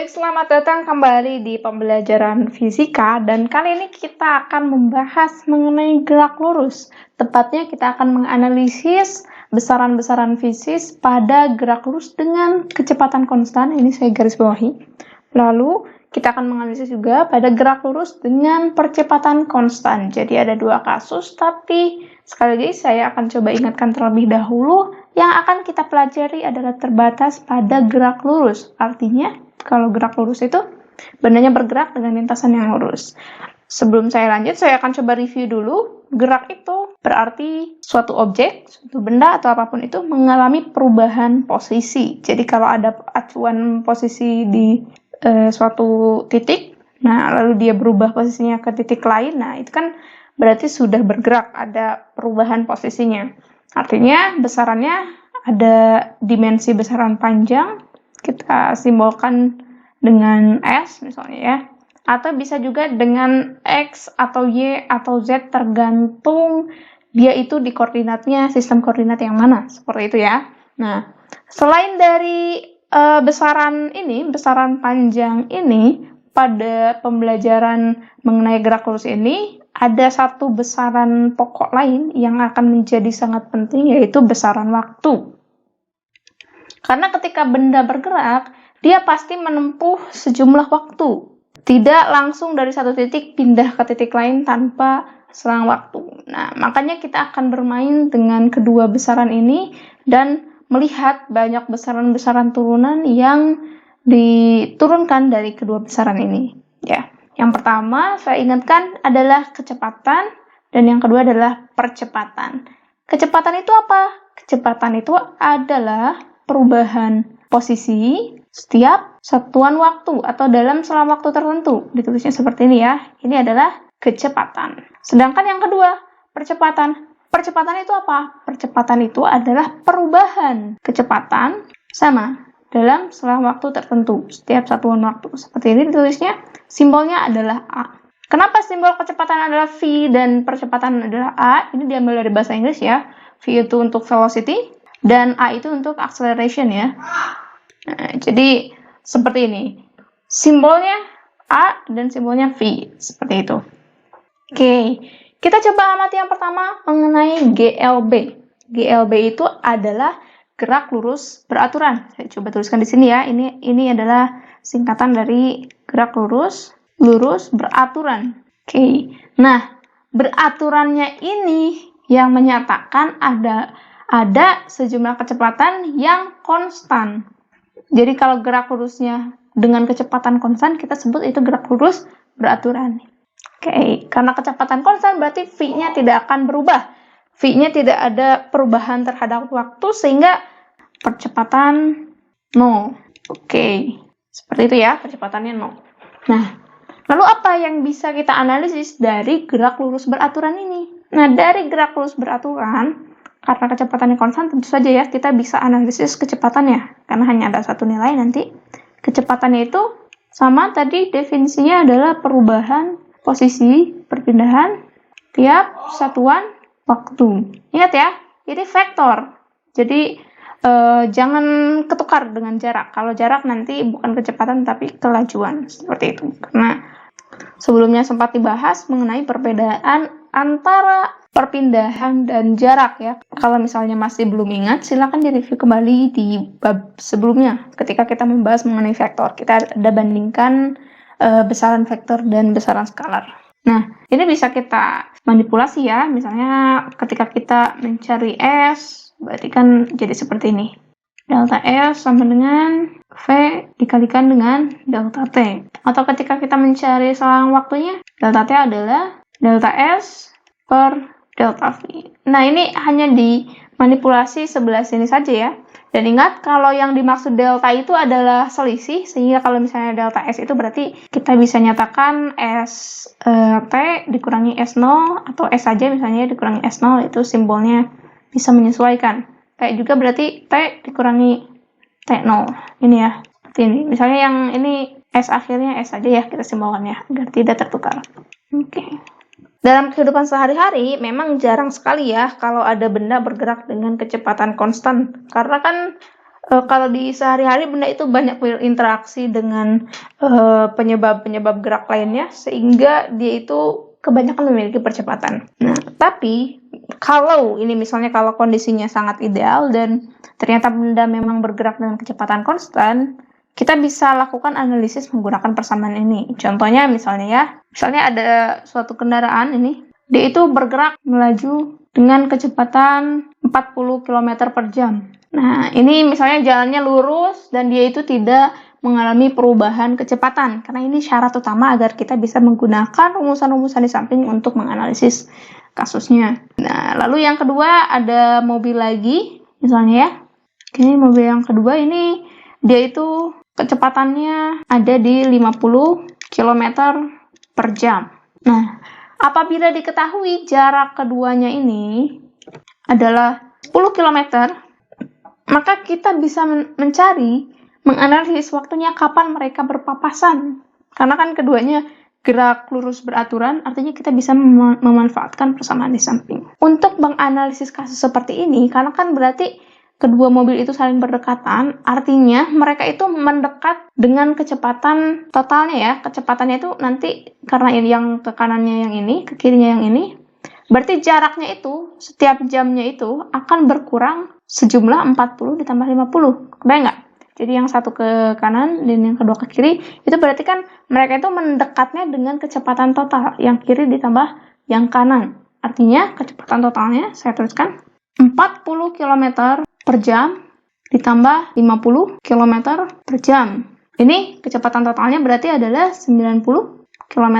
Baik, selamat datang kembali di pembelajaran fisika dan kali ini kita akan membahas mengenai gerak lurus. Tepatnya kita akan menganalisis besaran-besaran fisis pada gerak lurus dengan kecepatan konstan. Ini saya garis bawahi. Lalu kita akan menganalisis juga pada gerak lurus dengan percepatan konstan. Jadi ada dua kasus, tapi sekali lagi saya akan coba ingatkan terlebih dahulu. Yang akan kita pelajari adalah terbatas pada gerak lurus. Artinya, kalau gerak lurus itu bendanya bergerak dengan lintasan yang lurus. Sebelum saya lanjut, saya akan coba review dulu. Gerak itu berarti suatu objek, suatu benda, atau apapun itu mengalami perubahan posisi. Jadi kalau ada acuan posisi di suatu titik, nah lalu dia berubah posisinya ke titik lain, nah itu kan berarti sudah bergerak, ada perubahan posisinya. Artinya besarannya ada dimensi besaran panjang, kita simbolkan dengan S misalnya ya, atau bisa juga dengan X atau Y atau Z tergantung dia itu di koordinatnya sistem koordinat yang mana, seperti itu ya. Nah, selain dari besaran panjang ini, pada pembelajaran mengenai gerak lurus ini, ada satu besaran pokok lain yang akan menjadi sangat penting, yaitu besaran waktu. Karena ketika benda bergerak, dia pasti menempuh sejumlah waktu. Tidak langsung dari satu titik pindah ke titik lain tanpa selang waktu. Nah, makanya kita akan bermain dengan kedua besaran ini dan melihat banyak besaran-besaran turunan yang diturunkan dari kedua besaran ini. Ya. Yang pertama, saya ingatkan adalah kecepatan, dan yang kedua adalah percepatan. Kecepatan itu apa? Kecepatan itu adalah perubahan posisi setiap satuan waktu atau dalam selang waktu tertentu. Ditulisnya seperti ini ya. Ini adalah kecepatan. Sedangkan yang kedua, percepatan. Percepatan itu apa? Percepatan itu adalah perubahan kecepatan sama dalam selang waktu tertentu, setiap satuan waktu. Seperti ini ditulisnya, simbolnya adalah A. Kenapa simbol kecepatan adalah V dan percepatan adalah A? Ini diambil dari bahasa Inggris ya. V itu untuk velocity, dan A itu untuk acceleration ya. Nah, jadi seperti ini. Simbolnya A dan simbolnya V. Seperti itu. Oke, kita coba amati yang pertama mengenai GLB. GLB itu adalah gerak lurus beraturan. Saya coba tuliskan di sini ya. Ini adalah singkatan dari gerak lurus beraturan. Oke. Nah, beraturannya ini yang menyatakan ada sejumlah kecepatan yang konstan. Jadi kalau gerak lurusnya dengan kecepatan konstan, kita sebut itu gerak lurus beraturan. Oke, karena kecepatan konstan berarti V-nya tidak akan berubah. V-nya tidak ada perubahan terhadap waktu, sehingga percepatan 0. Oke, seperti itu ya, percepatannya 0. Nah, lalu apa yang bisa kita analisis dari gerak lurus beraturan ini? Nah, dari gerak lurus beraturan, karena kecepatannya konstan, tentu saja ya, kita bisa analisis kecepatannya. Karena hanya ada satu nilai nanti. Kecepatannya itu sama tadi, definisinya adalah perubahan posisi perpindahan tiap satuan waktu. Ingat ya, ini vektor. Jadi, jangan ketukar dengan jarak. Kalau jarak nanti bukan kecepatan, tapi kelajuan. Seperti itu. Karena sebelumnya sempat dibahas mengenai perbedaan antara perpindahan dan jarak ya. Kalau misalnya masih belum ingat, silakan direview kembali di bab sebelumnya. Ketika kita membahas mengenai vektor, kita ada bandingkan besaran vektor dan besaran skalar. Nah, ini bisa kita manipulasi ya. Misalnya ketika kita mencari S, berarti kan jadi seperti ini. Delta S sama dengan V dikalikan dengan delta T. Atau ketika kita mencari selang waktunya, delta T adalah delta S per delta V. Nah, ini hanya dimanipulasi sebelah sini saja ya. Dan ingat, kalau yang dimaksud delta itu adalah selisih, sehingga kalau misalnya delta S itu berarti kita bisa nyatakan S T dikurangi S0, atau S saja misalnya dikurangi S0, itu simbolnya bisa menyesuaikan. Kayak juga berarti T dikurangi T0. Ini ya, seperti ini. Misalnya yang ini S akhirnya S saja ya, kita simbolkannya, agar tidak tertukar. Oke. Dalam kehidupan sehari-hari, memang jarang sekali ya kalau ada benda bergerak dengan kecepatan konstan. Karena kan Kalau di sehari-hari benda itu banyak berinteraksi dengan penyebab-penyebab gerak lainnya, sehingga dia itu kebanyakan memiliki percepatan. Nah, tapi kalau ini misalnya kalau kondisinya sangat ideal dan ternyata benda memang bergerak dengan kecepatan konstan, kita bisa lakukan analisis menggunakan persamaan ini. Contohnya misalnya ada suatu kendaraan ini, dia itu bergerak melaju dengan kecepatan 40 km per jam. Nah, ini misalnya jalannya lurus dan dia itu tidak mengalami perubahan kecepatan, karena ini syarat utama agar kita bisa menggunakan rumusan-rumusan di samping untuk menganalisis kasusnya. Nah, lalu yang kedua ada mobil lagi, misalnya ya. Oke, mobil yang kedua ini dia itu kecepatannya ada di 50 km per jam. Nah, apabila diketahui jarak keduanya ini adalah 10 km, maka kita bisa menganalisis waktunya kapan mereka berpapasan. Karena kan keduanya gerak lurus beraturan, artinya kita bisa memanfaatkan persamaan di samping. Untuk menganalisis kasus seperti ini, karena kan berarti kedua mobil itu saling berdekatan, artinya mereka itu mendekat dengan kecepatan totalnya ya. Kecepatannya itu nanti karena yang ke kanannya yang ini, ke kirinya yang ini, berarti jaraknya itu, setiap jamnya itu akan berkurang sejumlah 40 ditambah 50. Kebayang nggak? Jadi yang satu ke kanan dan yang kedua ke kiri, itu berarti kan mereka itu mendekatnya dengan kecepatan total. Yang kiri ditambah yang kanan. Artinya kecepatan totalnya, saya tuliskan, 40 km per jam ditambah 50 km per jam. Ini kecepatan totalnya berarti adalah 90 km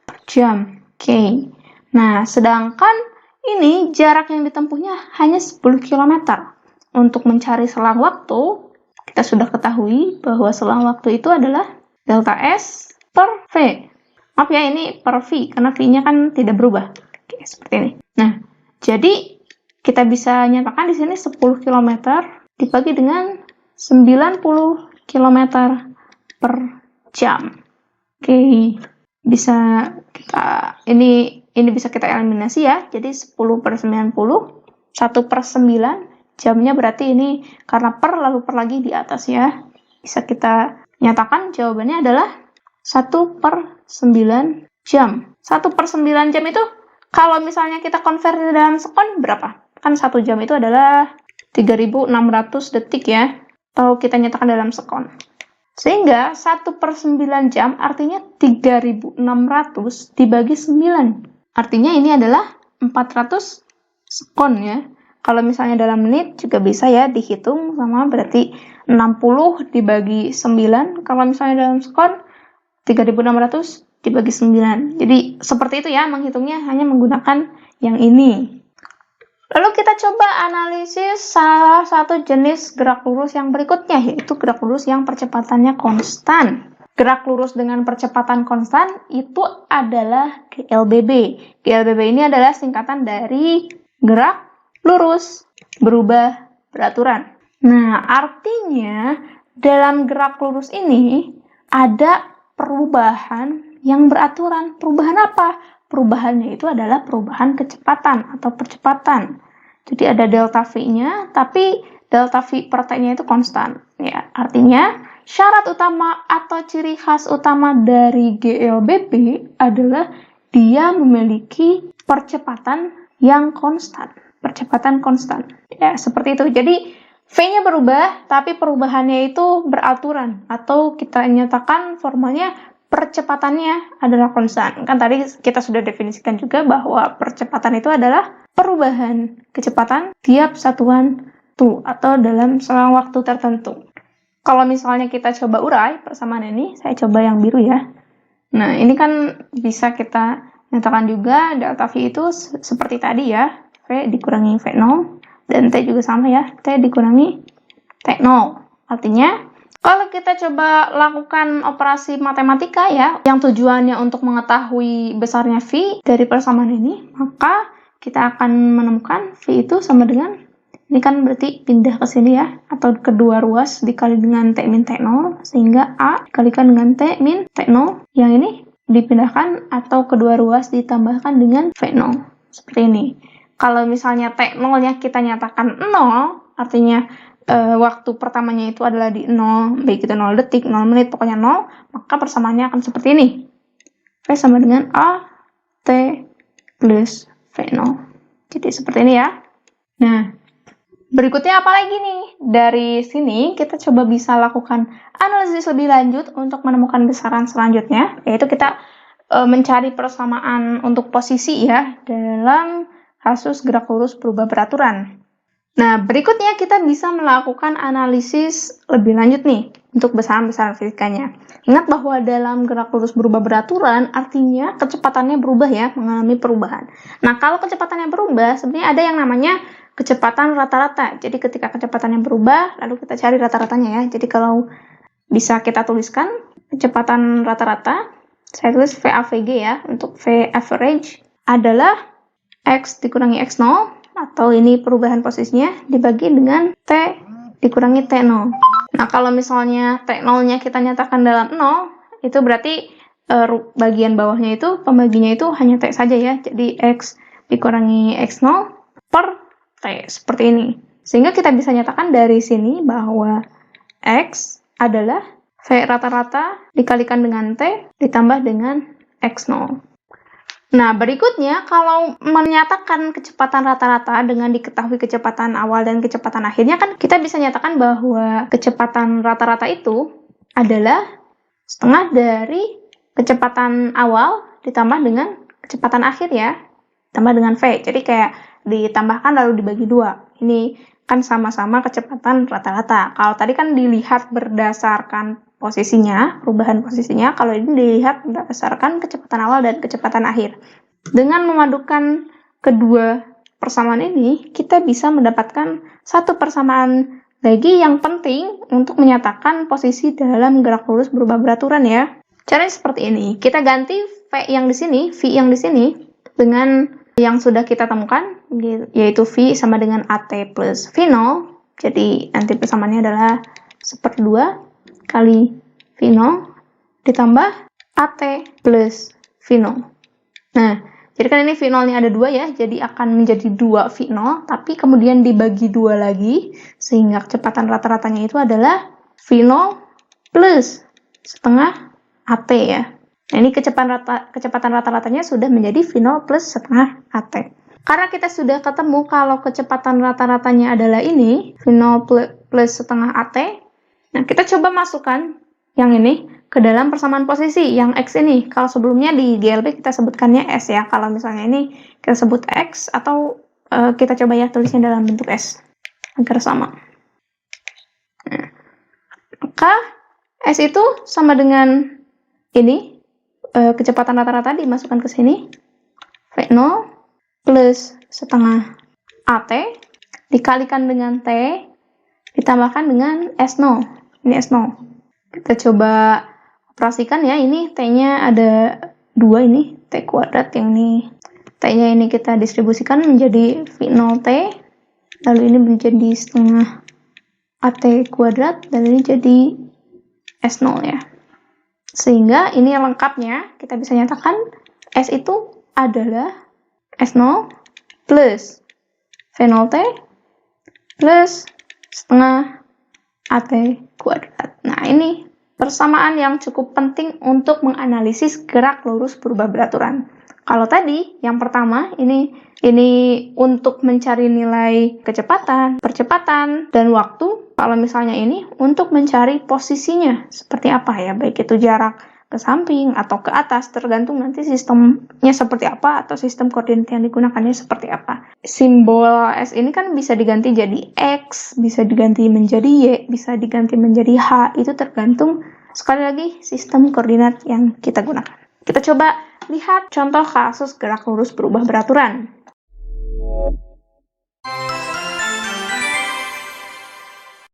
per jam. Oke. Nah, sedangkan ini jarak yang ditempuhnya hanya 10 km. Untuk mencari selang waktu, kita sudah ketahui bahwa selang waktu itu adalah delta S per V. Maaf ya, ini per V, karena V-nya kan tidak berubah. Oke, seperti ini. Nah, jadi kita bisa nyatakan di sini 10 km dibagi dengan 90 km per jam. Oke, bisa ini bisa kita eliminasi ya. Jadi 10 per 90, 1 per 9, jamnya berarti ini karena per lalu per lagi di atas ya. Bisa kita nyatakan jawabannya adalah 1 per 9 jam. 1 per 9 jam itu kalau misalnya kita konversi dalam sekon berapa? Kan 1 jam itu adalah 3.600 detik ya. Kalau kita nyatakan dalam sekon. Sehingga 1 per 9 jam artinya 3.600 dibagi 9. Artinya ini adalah 400 sekon ya. Kalau misalnya dalam menit juga bisa ya dihitung sama berarti 60 dibagi 9. Kalau misalnya dalam sekon 3.600 dibagi 9. Jadi seperti itu ya menghitungnya, hanya menggunakan yang ini. Lalu kita coba analisis salah satu jenis gerak lurus yang berikutnya, yaitu gerak lurus yang percepatannya konstan. Gerak lurus dengan percepatan konstan itu adalah GLBB. GLBB ini adalah singkatan dari gerak lurus berubah beraturan. Nah, artinya dalam gerak lurus ini ada perubahan yang beraturan. Perubahan apa? Perubahannya itu adalah perubahan kecepatan atau percepatan. Jadi ada delta V-nya, tapi delta V per T-nya itu konstan. Ya, artinya syarat utama atau ciri khas utama dari GLBB adalah dia memiliki percepatan yang konstan. Percepatan konstan. Ya, seperti itu. Jadi V-nya berubah, tapi perubahannya itu beraturan. Atau kita nyatakan formanya percepatannya adalah konstan. Kan tadi kita sudah definisikan juga bahwa percepatan itu adalah perubahan kecepatan tiap satuan waktu atau dalam selang waktu tertentu. Kalau misalnya kita coba urai persamaan ini, saya coba yang biru ya. Nah, ini kan bisa kita nyatakan juga delta V itu seperti tadi ya. V dikurangi V0, dan T juga sama ya, T dikurangi T0. Artinya, kalau kita coba lakukan operasi matematika ya, yang tujuannya untuk mengetahui besarnya V dari persamaan ini, maka kita akan menemukan V itu sama dengan, ini kan berarti pindah ke sini ya, atau kedua ruas dikali dengan T min T0, sehingga A dikalikan dengan T min T0, yang ini dipindahkan atau kedua ruas ditambahkan dengan V0. Seperti ini. Kalau misalnya T0-nya kita nyatakan 0, artinya waktu pertamanya itu adalah di 0, baik itu 0 detik, 0 menit, pokoknya 0, maka persamaannya akan seperti ini. V sama dengan AT plus V0. Jadi seperti ini ya. Nah, berikutnya apa lagi nih? Dari sini kita coba bisa lakukan analisis lebih lanjut untuk menemukan besaran selanjutnya, yaitu kita mencari persamaan untuk posisi ya dalam kasus gerak lurus berubah beraturan. Nah, berikutnya kita bisa melakukan analisis lebih lanjut nih untuk besaran-besaran fisikanya. Ingat bahwa dalam gerak lurus berubah beraturan artinya kecepatannya berubah ya, mengalami perubahan. Nah, kalau kecepatannya berubah, sebenarnya ada yang namanya kecepatan rata-rata. Jadi ketika kecepatannya berubah, lalu kita cari rata-ratanya ya. Jadi kalau bisa kita tuliskan kecepatan rata-rata, saya tulis VAVG ya, untuk V average adalah X dikurangi X0, atau ini perubahan posisinya, dibagi dengan T dikurangi T0. Nah, kalau misalnya T0-nya kita nyatakan dalam 0, itu berarti bagian bawahnya itu, pembaginya itu hanya T saja ya. Jadi X dikurangi X0 per T, seperti ini. Sehingga kita bisa nyatakan dari sini bahwa X adalah V rata-rata dikalikan dengan T ditambah dengan X0. Nah, berikutnya kalau menyatakan kecepatan rata-rata dengan diketahui kecepatan awal dan kecepatan akhirnya, kan kita bisa nyatakan bahwa kecepatan rata-rata itu adalah setengah dari kecepatan awal ditambah dengan kecepatan akhir ya, tambah dengan V. Jadi kayak ditambahkan lalu dibagi 2. Ini kan sama-sama kecepatan rata-rata. Kalau tadi kan dilihat berdasarkan posisinya, perubahan posisinya, kalau ini dilihat berdasarkan kecepatan awal dan kecepatan akhir. Dengan memadukan kedua persamaan ini, kita bisa mendapatkan satu persamaan lagi yang penting untuk menyatakan posisi dalam gerak lurus berubah beraturan ya. Caranya seperti ini. Kita ganti V yang di sini, V yang di sini, dengan yang sudah kita temukan, yaitu V sama dengan AT plus V0. Jadi nanti persamaannya adalah 1/2 kali V0 ditambah AT plus V0. Nah, jadi kan ini V0 ini ada 2 ya, jadi akan menjadi 2 V0, tapi kemudian dibagi 2 lagi, sehingga kecepatan rata-ratanya itu adalah V0 plus setengah AT ya. Nah, ini kecepatan rata-ratanya sudah menjadi V0 plus setengah AT. Karena kita sudah ketemu kalau kecepatan rata-ratanya adalah ini, V0 plus setengah AT, nah, kita coba masukkan yang ini ke dalam persamaan posisi, yang X ini. Kalau sebelumnya di GLB kita sebutkannya S ya. Kalau misalnya ini kita sebut X, atau kita coba ya tulisnya dalam bentuk S, agar sama. Nah, maka S itu sama dengan ini, kecepatan rata-rata dimasukkan ke sini, V0 plus setengah AT, dikalikan dengan T, ditambahkan dengan S0. Ini S0. Kita coba operasikan ya, ini T-nya ada 2 ini, T kuadrat, yang ini T-nya ini kita distribusikan menjadi V0T, lalu ini menjadi setengah AT kuadrat, dan ini jadi S0 ya. Sehingga ini lengkapnya kita bisa nyatakan S itu adalah S0 plus V0T plus setengah AT kuadrat. Nah, ini persamaan yang cukup penting untuk menganalisis gerak lurus berubah beraturan. Kalau tadi yang pertama ini untuk mencari nilai kecepatan, percepatan, dan waktu. Kalau misalnya ini untuk mencari posisinya seperti apa ya, baik itu jarak ke samping atau ke atas, tergantung nanti sistemnya seperti apa atau sistem koordinat yang digunakannya seperti apa. Simbol S ini kan bisa diganti jadi X, bisa diganti menjadi Y, bisa diganti menjadi H, itu tergantung sekali lagi sistem koordinat yang kita gunakan. Kita coba lihat contoh kasus gerak lurus berubah beraturan.